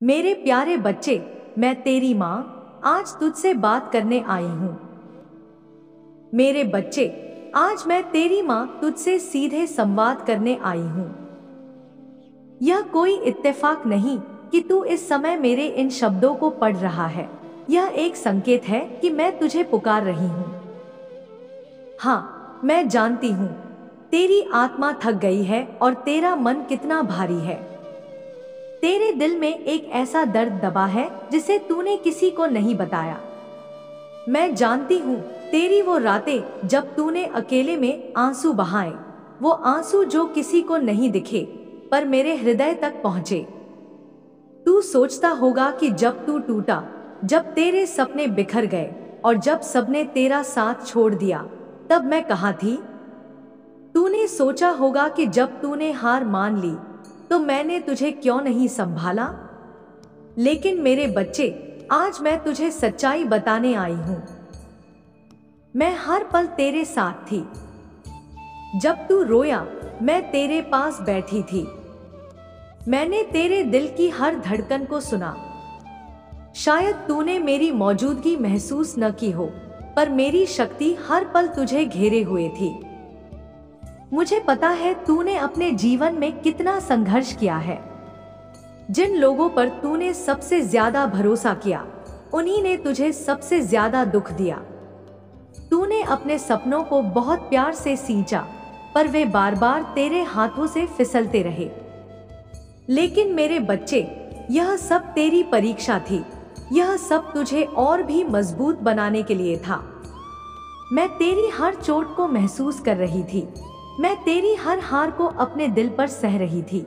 मेरे प्यारे बच्चे, मैं तेरी माँ आज तुझसे बात करने आई हूँ। मेरे बच्चे, आज मैं तेरी माँ तुझसे सीधे संवाद करने आई हूँ। यह कोई इत्तेफाक नहीं कि तू इस समय मेरे इन शब्दों को पढ़ रहा है। यह एक संकेत है कि मैं तुझे पुकार रही हूँ। हाँ, मैं जानती हूँ तेरी आत्मा थक गई है और तेरा मन कितना भारी है। तेरे दिल में एक ऐसा दर्द दबा है जिसे तूने किसी को नहीं बताया। मैं जानती हूँ तेरी वो रातें जब तूने अकेले में आंसू बहाए, वो आंसू जो किसी को नहीं दिखे पर मेरे हृदय तक पहुँचे। तू सोचता होगा कि जब तू टूटा, जब तेरे सपने बिखर गए और जब सबने तेरा साथ छोड़ दिया, तब मैं कहाँ थी। तूने सोचा होगा कि जब तूने हार मान ली तो मैंने तुझे क्यों नहीं संभाला। लेकिन मेरे बच्चे, आज मैं तुझे सच्चाई बताने आई हूं। मैं हर पल तेरे साथ थी। जब तू रोया, मैं तेरे पास बैठी थी। मैंने तेरे दिल की हर धड़कन को सुना। शायद तूने मेरी मौजूदगी महसूस न की हो, पर मेरी शक्ति हर पल तुझे घेरे हुए थी। मुझे पता है तूने अपने जीवन में कितना संघर्ष किया है। जिन लोगों पर तूने सबसे ज्यादा भरोसा किया, उन्हीं ने तुझे सबसे ज्यादा दुख दिया। तूने अपने सपनों को बहुत प्यार से सींचा, पर वे बार बार तेरे हाथों से फिसलते रहे। लेकिन मेरे बच्चे, यह सब तेरी परीक्षा थी। यह सब तुझे और भी मजबूत बनाने के लिए था। मैं तेरी हर चोट को महसूस कर रही थी। मैं तेरी हर हार को अपने दिल पर सह रही थी।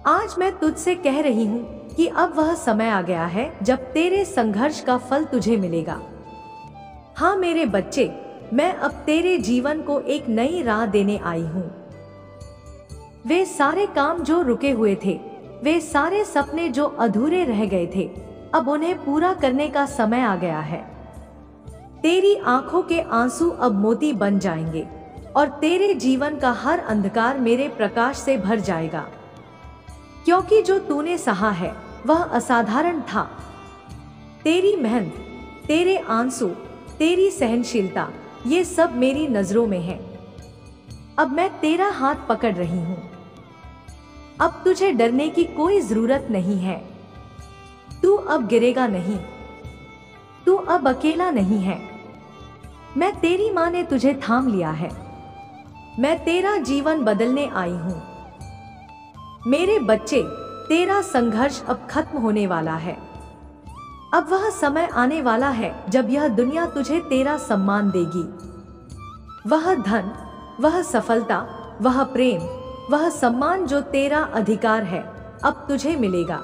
आज मैं तुझसे कह रही हूँ कि अब वह समय आ गया है जब तेरे संघर्ष का फल तुझे मिलेगा। हाँ मेरे बच्चे, मैं अब तेरे जीवन को एक नई राह देने आई हूँ। वे सारे काम जो रुके हुए थे, वे सारे सपने जो अधूरे रह गए थे, अब उन्हें पूरा करने का समय आ गया है। तेरी आंखों के आंसू अब मोती बन जाएंगे और तेरे जीवन का हर अंधकार मेरे प्रकाश से भर जाएगा। क्योंकि जो तूने सहा है वह असाधारण था। तेरी मेहनत, तेरे आंसू, तेरी सहनशीलता, ये सब मेरी नजरों में है। अब मैं तेरा हाथ पकड़ रही हूँ। अब तुझे डरने की कोई जरूरत नहीं है। तू अब गिरेगा नहीं। तू अब अकेला नहीं है। मैं तेरी माँ ने तुझे थाम लिया है। मैं तेरा जीवन बदलने आई हूं। मेरे बच्चे, तेरा संघर्ष अब खत्म होने वाला है। अब वह समय आने वाला है जब यह दुनिया तुझे तेरा सम्मान देगी। वह धन, वह सफलता, वह प्रेम, वह सम्मान जो तेरा अधिकार है, अब तुझे मिलेगा।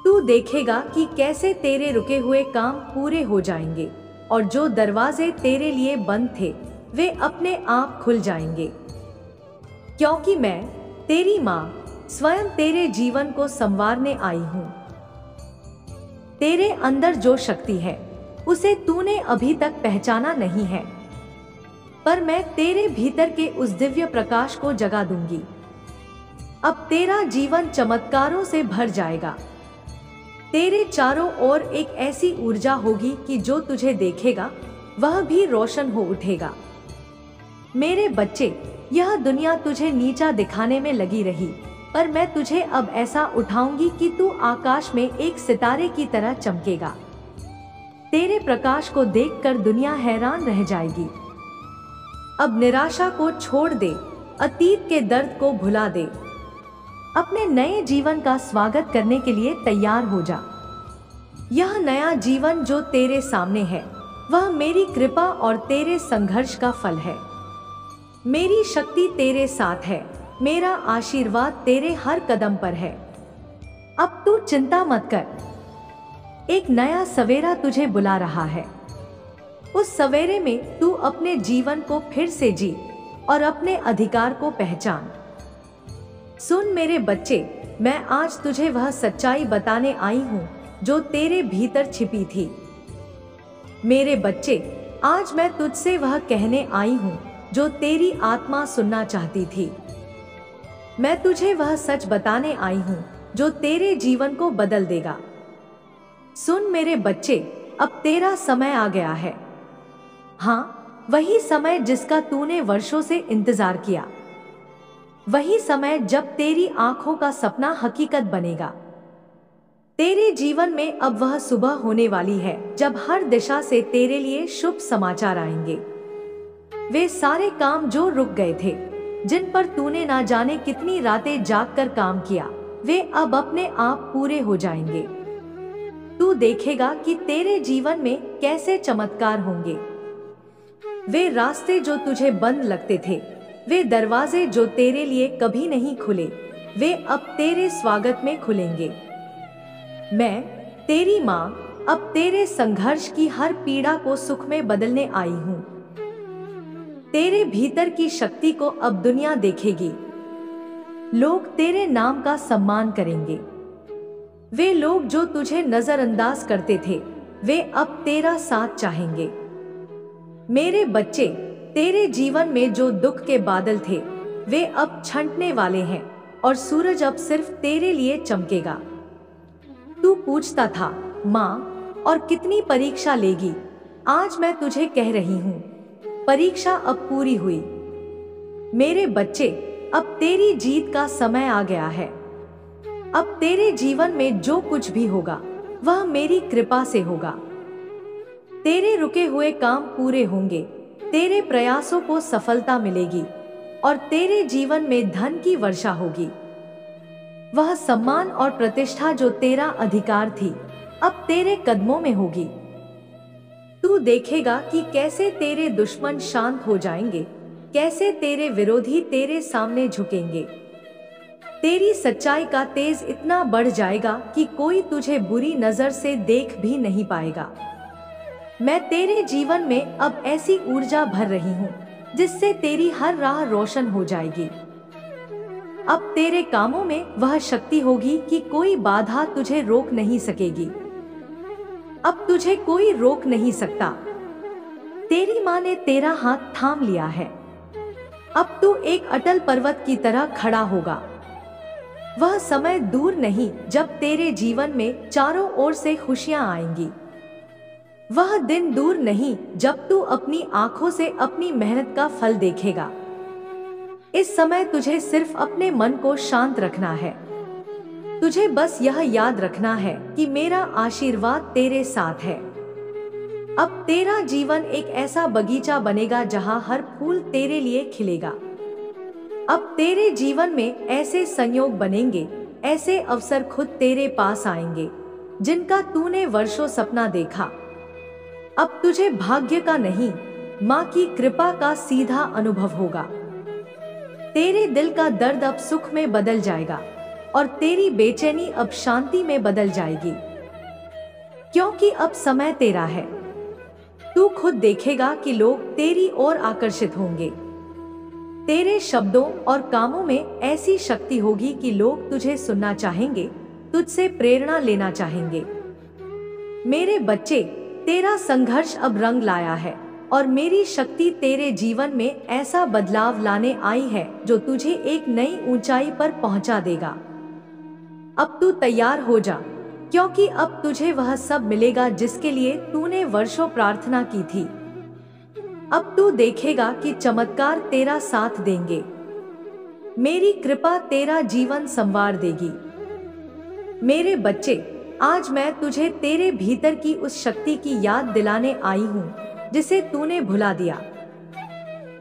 तू देखेगा कि कैसे तेरे रुके हुए काम पूरे हो जाएंगे और जो दरवाजे तेरे लिए बंद थे, वे अपने आप खुल जाएंगे। क्योंकि मैं, तेरी माँ, स्वयं तेरे जीवन को संवारने आई हूँ। तेरे अंदर जो शक्ति है, उसे तूने अभी तक पहचाना नहीं है, पर मैं तेरे भीतर के उस दिव्य प्रकाश को जगा दूंगी। अब तेरा जीवन चमत्कारों से भर जाएगा। तेरे चारों ओर एक ऐसी ऊर्जा होगी कि जो तुझे देखेगा वह भी रोशन हो उठेगा। मेरे बच्चे, यह दुनिया तुझे नीचा दिखाने में लगी रही, पर मैं तुझे अब ऐसा उठाऊंगी कि तू आकाश में एक सितारे की तरह चमकेगा। तेरे प्रकाश को देखकर दुनिया हैरान रह जाएगी। अब निराशा को छोड़ दे, अतीत के दर्द को भुला दे। अपने नए जीवन का स्वागत करने के लिए तैयार हो जा। यह नया जीवन जो तेरे सामने है, वह मेरी कृपा और तेरे संघर्ष का फल है। मेरी शक्ति तेरे साथ है। मेरा आशीर्वाद तेरे हर कदम पर है। अब तू चिंता मत कर। एक नया सवेरा तुझे बुला रहा है। उस सवेरे में तू अपने जीवन को फिर से जी और अपने अधिकार को पहचान। सुन मेरे बच्चे, मैं आज तुझे वह सच्चाई बताने आई हूँ जो तेरे भीतर छिपी थी। मेरे बच्चे, आज मैं तुझसे वह कहने आई हूँ जो तेरी आत्मा सुनना चाहती थी। मैं तुझे वह सच बताने आई हूँ जो तेरे जीवन को बदल देगा। सुन मेरे बच्चे, अब तेरा समय आ गया है। हाँ, वही समय जिसका तूने वर्षों से इंतजार किया। वही समय जब तेरी आंखों का सपना हकीकत बनेगा। तेरे जीवन में अब वह सुबह होने वाली है जब हर दिशा से तेरे लिए शुभ समाचार आएंगे। वे सारे काम जो रुक गए थे, जिन पर तूने ना जाने कितनी रातें जागकर काम किया, वे अब अपने आप पूरे हो जाएंगे। तू देखेगा कि तेरे जीवन में कैसे चमत्कार होंगे। वे रास्ते जो तुझे बंद लगते थे, वे दरवाजे जो तेरे लिए कभी नहीं खुले, वे अब तेरे स्वागत में खुलेंगे। मैं, तेरी माँ, अब तेरे संघर्ष की हर पीड़ा को सुख में बदलने आई हूँ। तेरे भीतर की शक्ति को अब दुनिया देखेगी। लोग तेरे नाम का सम्मान करेंगे। वे लोग जो तुझे नजरअंदाज करते थे, वे अब तेरा साथ चाहेंगे। मेरे बच्चे, तेरे जीवन में जो दुख के बादल थे, वे अब छंटने वाले हैं और सूरज अब सिर्फ तेरे लिए चमकेगा। तू पूछता था, माँ, और कितनी परीक्षा लेगी? आज मैं तुझे कह रही हूँ, परीक्षा अब पूरी हुई। मेरे बच्चे, अब तेरी जीत का समय आ गया है। अब तेरे जीवन में जो कुछ भी होगा, वह मेरी कृपा से होगा। तेरे रुके हुए काम पूरे होंगे, तेरे प्रयासों को सफलता मिलेगी और तेरे जीवन में धन की वर्षा होगी। वह सम्मान और प्रतिष्ठा जो तेरा अधिकार थी, अब तेरे कदमों में होगी। तू देखेगा कि कैसे तेरे दुश्मन शांत हो जाएंगे, कैसे तेरे विरोधी तेरे सामने झुकेंगे। तेरी सच्चाई का तेज इतना बढ़ जाएगा कि कोई तुझे बुरी नजर से देख भी नहीं पाएगा। मैं तेरे जीवन में अब ऐसी ऊर्जा भर रही हूँ जिससे तेरी हर राह रोशन हो जाएगी। अब तेरे कामों में वह शक्ति होगी कि कोई बाधा तुझे रोक नहीं सकेगी। अब तुझे कोई रोक नहीं सकता। तेरी माँ ने तेरा हाथ थाम लिया है। अब तू एक अटल पर्वत की तरह खड़ा होगा। वह समय दूर नहीं जब तेरे जीवन में चारों ओर से खुशियां आएंगी। वह दिन दूर नहीं जब तू अपनी आंखों से अपनी मेहनत का फल देखेगा। इस समय तुझे सिर्फ अपने मन को शांत रखना है। तुझे बस यह याद रखना है कि मेरा आशीर्वाद तेरे साथ है। अब तेरा जीवन एक ऐसा बगीचा बनेगा जहां हर फूल तेरे लिए खिलेगा। अब तेरे जीवन में ऐसे संयोग बनेंगे, ऐसे अवसर खुद तेरे पास आएंगे जिनका तूने वर्षों सपना देखा। अब तुझे भाग्य का नहीं, माँ की कृपा का सीधा अनुभव होगा। तेरे दिल का दर्द अब सुख में बदल जाएगा और तेरी बेचैनी अब शांति में बदल जाएगी, क्योंकि अब समय तेरा है। तू खुद देखेगा कि लोग तेरी ओर आकर्षित होंगे। तेरे शब्दों और कामों में ऐसी शक्ति होगी कि लोग तुझे सुनना चाहेंगे, तुझसे प्रेरणा लेना चाहेंगे। मेरे बच्चे, तेरा संघर्ष अब रंग लाया है और मेरी शक्ति तेरे जीवन में ऐसा बदलाव लाने आई है जो तुझे एक नई ऊंचाई पर पहुंचा देगा। अब तू तैयार हो जा, क्योंकि अब तुझे वह सब मिलेगा जिसके लिए तूने वर्षों प्रार्थना की थी। अब तू देखेगा कि चमत्कार तेरा साथ देंगे। मेरी कृपा तेरा जीवन संवार देगी। मेरे बच्चे, आज मैं तुझे तेरे भीतर की उस शक्ति की याद दिलाने आई हूँ जिसे तूने भुला दिया।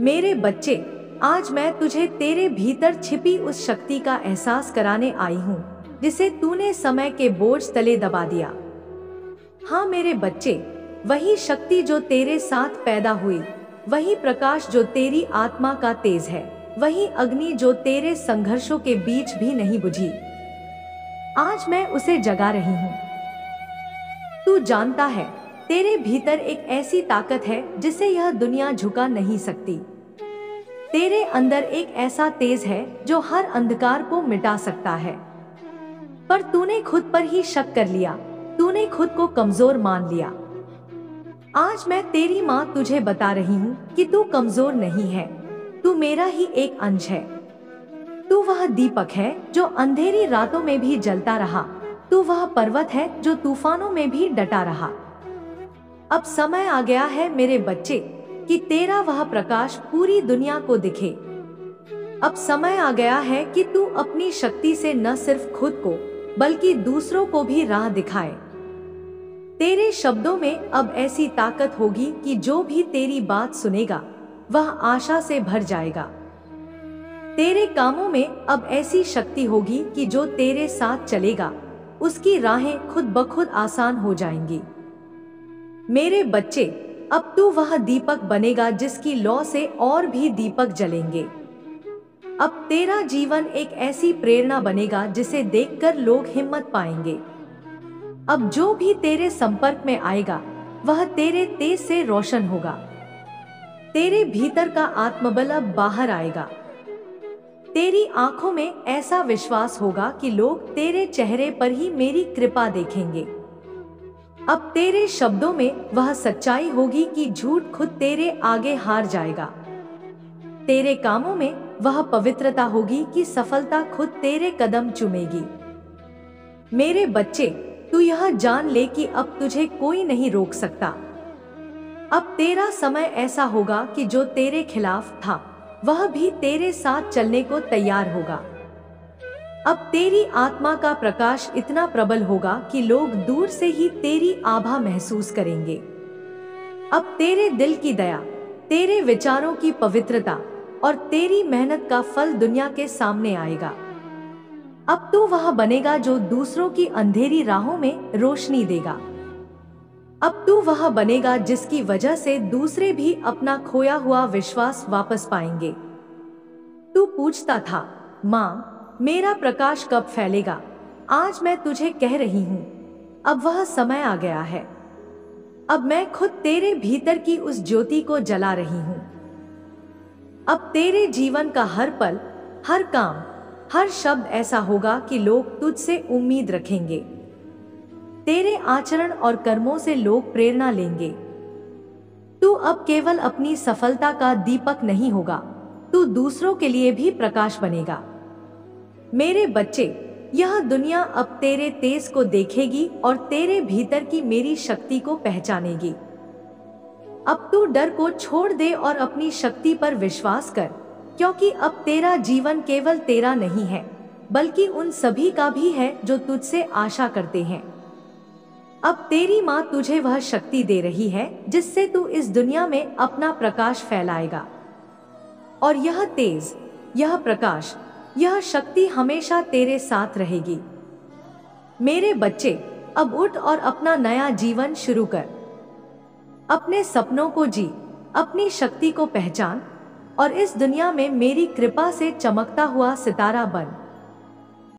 मेरे बच्चे, आज मैं तुझे तेरे भीतर छिपी उस शक्ति का एहसास कराने आई हूँ जिसे तूने समय के बोझ तले दबा दिया। हाँ मेरे बच्चे, वही शक्ति जो तेरे साथ पैदा हुई, वही प्रकाश जो तेरी आत्मा का तेज है, वही अग्नि जो तेरे संघर्षों के बीच भी नहीं बुझी, आज मैं उसे जगा रही हूँ। तू जानता है, तेरे भीतर एक ऐसी ताकत है जिसे यह दुनिया झुका नहीं सकती। तेरे अंदर एक ऐसा तेज है जो हर अंधकार को मिटा सकता है, पर तूने खुद पर ही शक कर लिया, तूने खुद को कमजोर मान लिया। आज मैं तेरी माँ तुझे बता रही हूँ कि तू कमजोर नहीं है, तू मेरा ही एक अंश है। तू वह दीपक है जो अंधेरी रातों में भी जलता रहा। तू वह पर्वत है जो तूफानों में भी डटा रहा। अब समय आ गया है मेरे बच्चे कि तेरा वह प्रकाश पूरी दुनिया को दिखे। अब समय आ गया है कि तू अपनी शक्ति से न सिर्फ खुद को बल्कि दूसरों को भी राह दिखाए। तेरे शब्दों में अब ऐसी ताकत होगी कि जो भी तेरी बात सुनेगा वह आशा से भर जाएगा। तेरे कामों में अब ऐसी शक्ति होगी कि जो तेरे साथ चलेगा उसकी राहें खुद ब खुद आसान हो जाएंगी। मेरे बच्चे, अब तू वह दीपक बनेगा जिसकी लौ से और भी दीपक जलेंगे। अब तेरा जीवन एक ऐसी प्रेरणा बनेगा जिसे देखकर लोग हिम्मत पाएंगे। अब जो भी तेरे संपर्क में आएगा वह तेरे तेज से रोशन होगा। तेरे भीतर का आत्मबल अब बाहर आएगा। तेरी आंखों में ऐसा विश्वास होगा कि लोग तेरे चेहरे पर ही मेरी कृपा देखेंगे। अब तेरे शब्दों में वह सच्चाई होगी कि झूठ खुद तेरे आगे हार जाएगा। तेरे कामों में वह पवित्रता होगी कि सफलता खुद तेरे कदम चूमेगी। मेरे बच्चे, तू यह जान ले कि अब तुझे कोई नहीं रोक सकता। अब तेरा समय ऐसा होगा कि जो तेरे खिलाफ था वह भी तेरे साथ चलने को तैयार होगा। अब तेरी आत्मा का प्रकाश इतना प्रबल होगा कि लोग दूर से ही तेरी आभा महसूस करेंगे। अब तेरे दिल की दया, तेरे विचारों की पवित्रता और तेरी मेहनत का फल दुनिया के सामने आएगा। अब तू वह बनेगा जो दूसरों की अंधेरी राहों में रोशनी देगा। अब तू वह बनेगा जिसकी वजह से दूसरे भी अपना खोया हुआ विश्वास वापस पाएंगे। तू पूछता था, माँ, मेरा प्रकाश कब फैलेगा? आज मैं तुझे कह रही हूँ, अब वह समय आ गया है। अब मैं खुद तेरे भीतर की उस ज्योति को जला रही हूँ। अब तेरे जीवन का हर पल, हर काम, हर शब्द ऐसा होगा कि लोग तुझसे उम्मीद रखेंगे। तेरे आचरण और कर्मों से लोग प्रेरणा लेंगे। तू अब केवल अपनी सफलता का दीपक नहीं होगा, तू दूसरों के लिए भी प्रकाश बनेगा। मेरे बच्चे, यह दुनिया अब तेरे तेज को देखेगी और तेरे भीतर की मेरी शक्ति को पहचानेगी। अब तू डर को छोड़ दे और अपनी शक्ति पर विश्वास कर, क्योंकि अब तेरा जीवन केवल तेरा नहीं है बल्कि उन सभी का भी है जो तुझसे आशा करते हैं। अब तेरी माँ तुझे वह शक्ति दे रही है जिससे तू इस दुनिया में अपना प्रकाश फैलाएगा। और यह तेज, यह प्रकाश, यह शक्ति हमेशा तेरे साथ रहेगी। मेरे बच्चे, अब उठ और अपना नया जीवन शुरू कर। अपने सपनों को जी, अपनी शक्ति को पहचान और इस दुनिया में मेरी कृपा से चमकता हुआ सितारा बन।